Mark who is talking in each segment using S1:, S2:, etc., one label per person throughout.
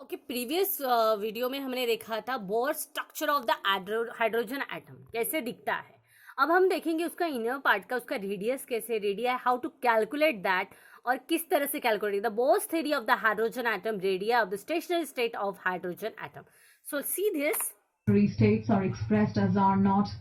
S1: Okay previous video में हमने देखा था bore structure of the hydrogen atom कैसे दिखता है। अब हम देखेंगे उसका इनर पार्ट का, उसका रेडियस कैसे, radia how to calculate that और किस तरह से calculate the Bohr's theory of the hydrogen atom, radia of the stationary state of hydrogen atom. So see this
S2: States are expressed as R naught.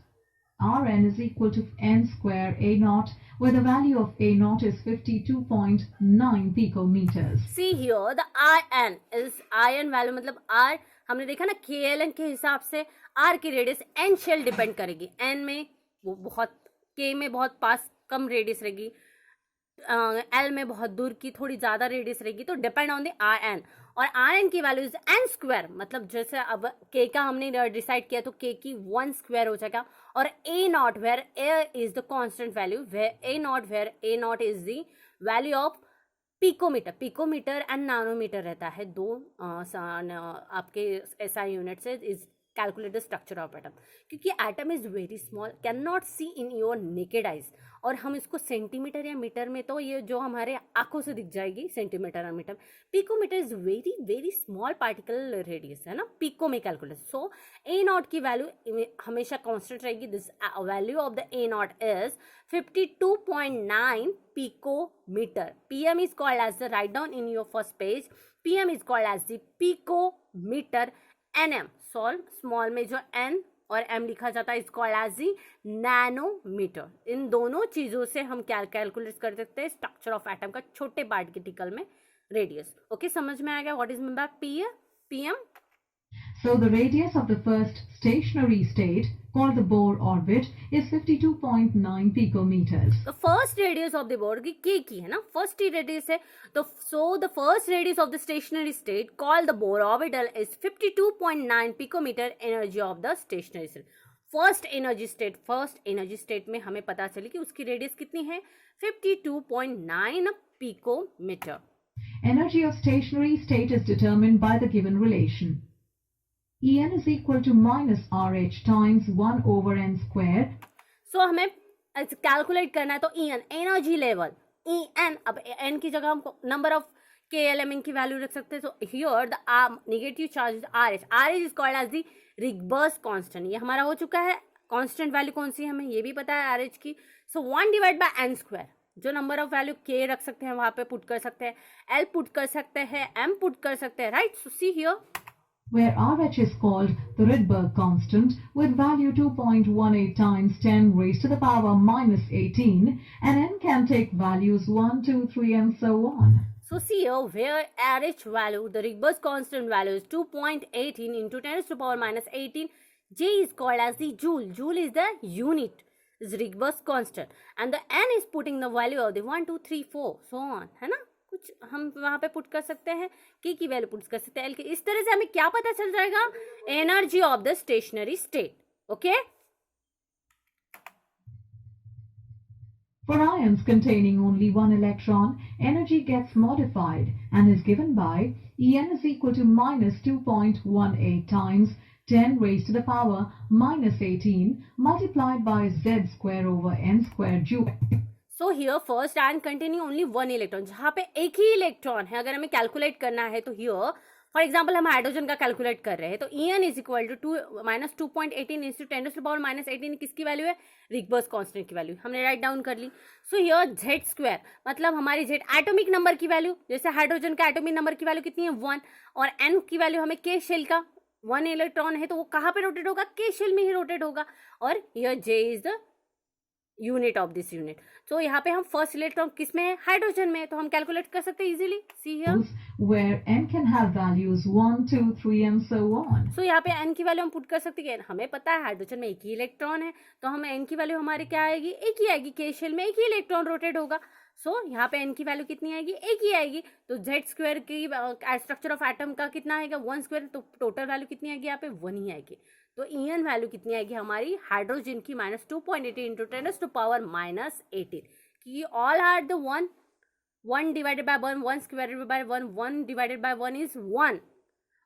S2: Rn is equal to n square A naught, where the value of A naught is 52.9 picometers.
S1: See here the IN is IN value मतलब R हमने देखा ना KLN के हिसाब से R की radius N shell depend करेगी। N में वो बहुत, K में बहुत पास कम रेडियस रहेगी, L में बहुत दूर की थोड़ी ज्यादा रेडियस रहेगी, तो डिपेंड ऑन द IN। और IN की वैल्यू इज N स्क्वायर, मतलब जैसे अब K का हमने डिसाइड किया तो K की 1 स्क्वायर हो जाएगा। और A naught where A is the constant value, where A naught is the value of picometer. Picometer and nanometer रहता है दो आपके SI यूनिट से is calculate the structure of atom, क्योंकि atom is very small, can not see in your naked eyes, और हम इसको centimetre या मीटर में तो ये जो हमारे आंखों से दिख जाएगी सेंटीमीटर और metre. Picometre is very very small particle radius है ना, पिको में कैलकुलेट। सो ए नॉट की वैल्यू हमेशा कांस्टेंट रहेगी। This value of the A naught is 52.9 picometer. PM is called as the, write down in your first page, PM is called as the picometer. NM solve small में जो N और M लिखा जाता है is called as the nanometer. इन दोनों चीजों से हम क्या कैलकुलेट कर सकते हैं स्ट्रक्चर ऑफ एटम का छोटे पार्टिकल में रेडियस। ओके समझ में आ गया what is mean by PM?
S2: So the radius of the first stationary state, called the Bohr orbit, is 52.9 picometers.
S1: The first radius of the Bohr की है ना, first radius है, तो so the first radius of the stationary state called the Bohr orbital is 52.9 picometer energy of the stationary state. First energy state में हमें पता चली कि उसकी रेडियस कितनी है 52.9 picometre.
S2: Energy of stationary state is determined by the given relation. En is equal to minus RH times 1 over n square.
S1: So हमें calculate करना है तो En एनर्जी लेवल En, अब n की जगह हम नंबर ऑफ के एलिमेंट की वैल्यू रख सकते हैं। So here the negative charge RH is called as the Rydberg's constant. ये हमारा हो चुका है। कांस्टेंट वैल्यू कौन सी है हमें ये भी पता है RH की। सो 1 डिवाइड बाय n स्क्वायर, जो नंबर ऑफ वैल्यू K रख सकते हैं वहां पे पुट कर सकते हैं, L पुट कर सकते हैं, M पुट कर सकते हैं, right. So see here
S2: where RH is called the Rydberg constant with value 2.18 times 10 raised to the power minus 18, and n can take values 1, 2, 3 and so on.
S1: So see here where RH value, the Rydberg constant value is 2.18 into 10 to the power minus 18. J is called as the joule. Joule is the unit, is Rydberg constant, and the n is putting the value of the 1, 2, 3, 4 so on, है ना। कुछ हम वहां पे put कर सकते हैं, की वैल्यू पुट कर सकते हैं L की। इस तरह से हमें क्या पता चल जाएगा energy of the stationary state. Okay
S2: For ions containing only one electron, energy gets modified and is given by En is equal to minus 2.18 times 10 raised to the power minus 18 multiplied by z square over n square joule.
S1: So here first ion containing only one electron, जहां पे एक ही electron है। अगर हमें calculate करना है तो हियर फॉर एग्जांपल हम हाइड्रोजन का कैलकुलेट कर रहे हैं तो En is equal to minus 2.18 into 10 to the power minus 18 किसकी वैल्यू है रिगबर्स कांस्टेंट की वैल्यू हमने राइट डाउन कर ली। सो हियर जेड स्क्वायर मतलब हमारी जेड एटॉमिक नंबर की वैल्यू, जैसे हाइड्रोजन का एटॉमिक नंबर की वैल्यू कितनी है 1, और एन की वैल्यू हमें के शेल का 1 इलेक्ट्रॉन है तो वो कहाँ पे रोटेट होगा के शेल में ही रोटेट होगा, और here J is the unit of this unit. तो यहाँ पे हम फर्स्ट इलेक्ट्रॉन किस में है हाइड्रोजन में, तो हम कैलकुलेट कर सकते हैं easily. See here
S2: where n can have values 1, 2, 3 and so on.
S1: सो यहाँ पे n की वैल्यू हम पुट कर सकते हैं। हमें पता है हाइड्रोजन में एक ही इलेक्ट्रॉन है तो हम n की वैल्यू हमारे क्या आएगी एक ही आएगी, के शेल में एक ही इलेक्ट्रॉन रोटेट होगा। सो यहाँ पे n की वैल्यू कितनी आएगी एक ही आएगी। तो जेड स्क्वायर की स्ट्रक्चर ऑफ एटम का कितना आएगा 1 स्क्वायर, तो टोटल वैल्यू कितनी आएगी यहाँ पे 1 ही आएगी। तो En वैल्यू कितनी आएगी हमारी हाइड्रोजन की minus 2.18 into 10 to power minus 18, कि all are the 1 divided by 1, 1 square by 1, 1 divided by 1 is 1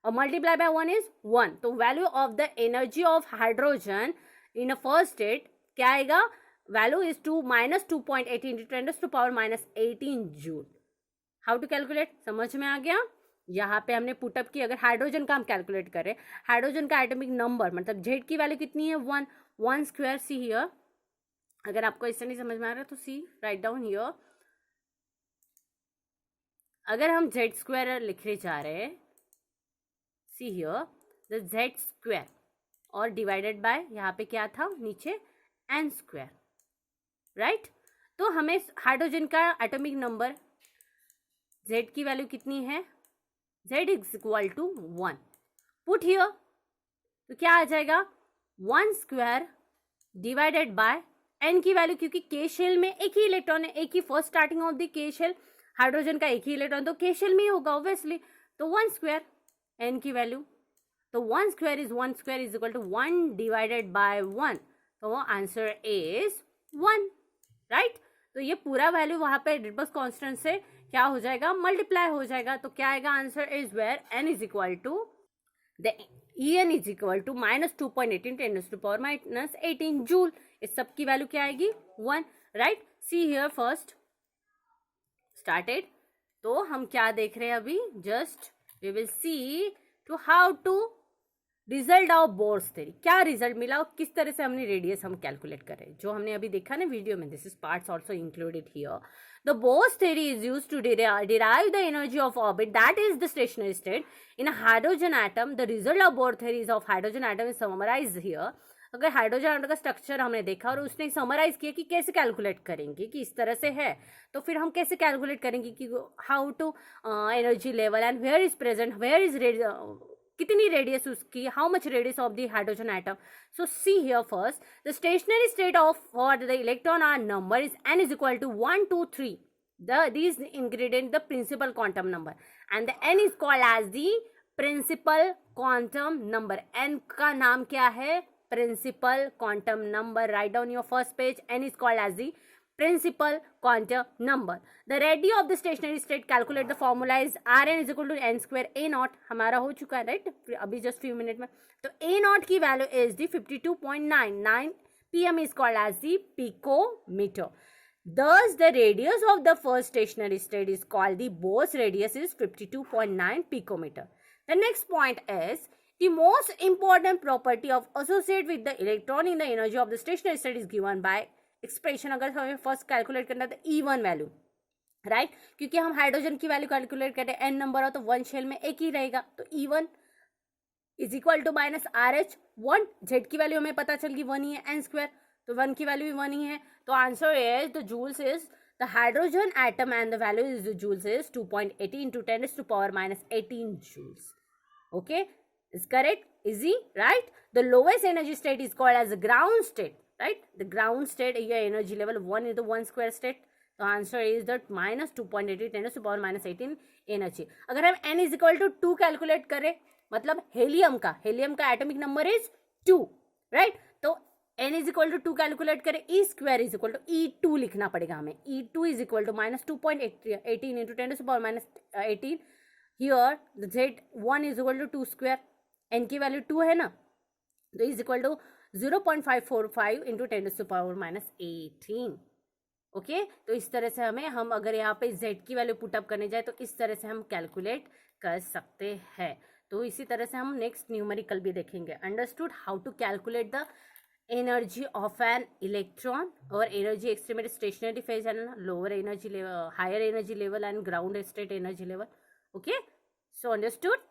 S1: और मल्टीप्लाई बाय 1 इज 1। तो value of the energy of hydrogen in a first state क्या आएगा, value is minus 2.18 into 10 to power minus 18 joule. How to calculate समझ में आ गया। यहाँ पे हमने पुटअप की, अगर हाइड्रोजन का हम कैलकुलेट करें, हाइड्रोजन का एटॉमिक नंबर मतलब जेड की वैल्यू कितनी है 1, 1 स्क्वायर सी हियर। अगर आपको इससे नहीं समझ में आ रहा तो सी राइट डाउन हियर। अगर हम जेड स्क्वायर लिखने जा रहे हैं, see here the Z square और डिवाइडेड बाय यहाँ पे क्या था नीचे एन स्क्वायर, राइट। तो हमें हाइड्रोजन का एटॉमिक नंबर जेड की वैल्यू कितनी है, z is equal to 1, put here, तो क्या आ जाएगा 1 स्क्वायर डिवाइडेड बाय n की वैल्यू, क्योंकि के शेल में एक ही इलेक्ट्रॉन है, एक ही first starting of the K shell, hydrogen का एक ही इलेक्ट्रॉन, तो के शेल में ही होगा ऑब्वियसली, तो 1 स्क्वायर n की वैल्यू, तो 1 square is equal to 1 divided by 1, तो आंसर इज 1, राइट। तो ये पूरा वैल्यू वहां पे रिडबर्ग कांस्टेंट से क्या हो जाएगा, मल्टीप्लाई हो जाएगा, तो क्या आएगा answer is where n is equal to the En is equal to -2.18 10⁻⁻18 joule. इस सब की वैल्यू क्या आएगी 1, right. See here first started, तो हम क्या देख रहे हैं अभी, just we will see to how to result of Bohr's theory, क्या रिजल्ट मिला और किस तरह से हमने रेडियस हम कैलकुलेट कर रहे हैं, जो हमने अभी देखा ना वीडियो में, this is parts also included here. The Bohr's theory is used to derive the energy of orbit, that is the stationary state in a hydrogen atom. The result of Bohr theories of hydrogen atom is summarized here. अगर hydrogen atom का structure हमने देखा और उसने summarise किया कि कैसे calculate करेंगे, कि इस तरह से है, तो फिर हम कैसे कैलकुलेट करेंगे कि how to energy level and where is present, where is कितनी रेडियस उसकी, how much radius of the hydrogen atom. So see here first, the stationary state of for the electron are number is n is equal to 1, 2, 3, these ingredient the principal quantum number, and the n is called as the principal quantum number. n का नाम क्या है, principal quantum number. Write down your first page, n is called as the principal quantum number. The radio of the stationary state, calculate the formula is Rn is equal to n square a naught. हमारा हो चुका है right, अभी just few minute में। तो a naught की value is the 52.99 pm is called as the picometer. Thus, the radius of the first stationary state is called the Bohr's radius is 52.9 picometer. The next point is the most important property of associate with the electron in the energy of the stationary state is given by expression. अगर हमें first calculate करना है तो E1 value, right, क्योंकि हम hydrogen की value calculate करें, n number हो तो 1 शेल में एक ही रहेगा, तो E1 is equal to minus RH1, z की वैल्यू हमें पता चल गई 1 ही है, n स्क्वायर, तो 1 की वैल्यू भी 1 ही है, तो answer is the joules is the hydrogen atom and the value is the joules is 2.80 into 10⁻⁻18 joules. Okay, is correct, easy, right? The lowest energy state is called as the ground state, right? The ground state, your energy level 1 is the 1 square state. The answer is that -2.80 10⁻⁻18 energy. अगर हम n is equal to 2 calculate करें, मतलब helium का atomic number is 2, right, तो n is equal to 2 calculate करें, E square is equal to E2 लिखना पड़ेगा हमें, E2 is equal to -2.18 into 10⁻⁻18. Here the Z1 is equal to 2 square, n की वैल्यू 2 है ना, तो is equal to 0.545 into 10⁻⁻18. Okay, तो इस तरह से हम अगर यहाँ पे z की वैल्यू पुटअप करने जाए तो इस तरह से हम कैलकुलेट कर सकते हैं। तो इसी तरह से हम नेक्स्ट न्यूमेरिकल भी देखेंगे। Understood how to calculate the energy of an electron or energy extreme stationary phase and lower energy level, higher energy level and ground state energy level. Okay, so understood.